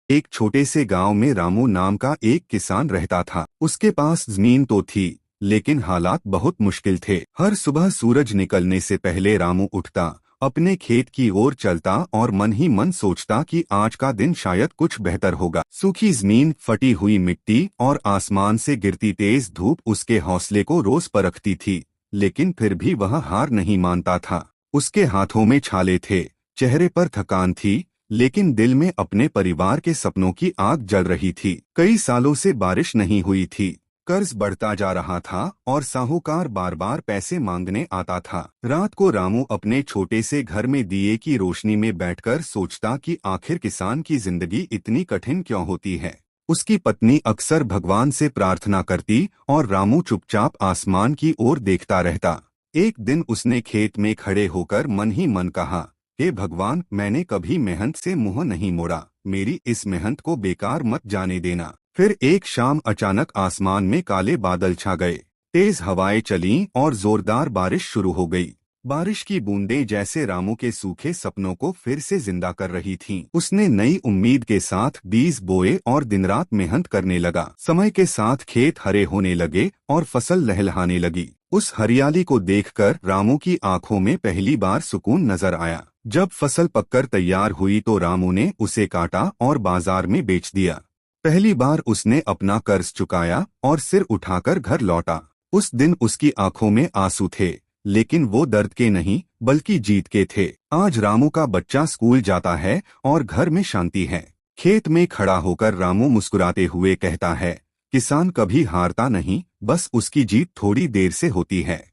एक छोटे से गांव में रामू नाम का एक किसान रहता था। उसके पास जमीन तो थी, लेकिन हालात बहुत मुश्किल थे। हर सुबह सूरज निकलने से पहले रामू उठता, अपने खेत की ओर चलता और मन ही मन सोचता कि आज का दिन शायद कुछ बेहतर होगा। सूखी जमीन, फटी हुई मिट्टी और आसमान से गिरती तेज धूप उसके हौसले को रोज परखती थी, लेकिन फिर भी वह हार नहीं मानता था। उसके हाथों में छाले थे, चेहरे पर थकान थी, लेकिन दिल में अपने परिवार के सपनों की आग जल रही थी। कई सालों से बारिश नहीं हुई थी, कर्ज बढ़ता जा रहा था और साहूकार बार बार पैसे मांगने आता था। रात को रामू अपने छोटे से घर में दिए की रोशनी में बैठकर सोचता कि आखिर किसान की जिंदगी इतनी कठिन क्यों होती है। उसकी पत्नी अक्सर भगवान से प्रार्थना करती और रामू चुपचाप आसमान की ओर देखता रहता। एक दिन उसने खेत में खड़े होकर मन ही मन कहा, हे भगवान, मैंने कभी मेहनत से मुंह नहीं मोड़ा, मेरी इस मेहनत को बेकार मत जाने देना। फिर एक शाम अचानक आसमान में काले बादल छा गए, तेज हवाएं चलीं और जोरदार बारिश शुरू हो गई। बारिश की बूंदें जैसे रामू के सूखे सपनों को फिर से जिंदा कर रही थीं। उसने नई उम्मीद के साथ बीज बोए और दिन रात मेहनत करने लगा। समय के साथ खेत हरे होने लगे और फसल लहलहाने लगी। उस हरियाली को देखकर रामू की आंखों में पहली बार सुकून नजर आया। जब फसल पककर तैयार हुई तो रामू ने उसे काटा और बाजार में बेच दिया। पहली बार उसने अपना कर्ज चुकाया और सिर उठाकर घर लौटा। उस दिन उसकी आंखों में आंसू थे, लेकिन वो दर्द के नहीं बल्कि जीत के थे। आज रामू का बच्चा स्कूल जाता है और घर में शांति है। खेत में खड़ा होकर रामू मुस्कुराते हुए कहता है, किसान कभी हारता नहीं, बस उसकी जीत थोड़ी देर से होती है।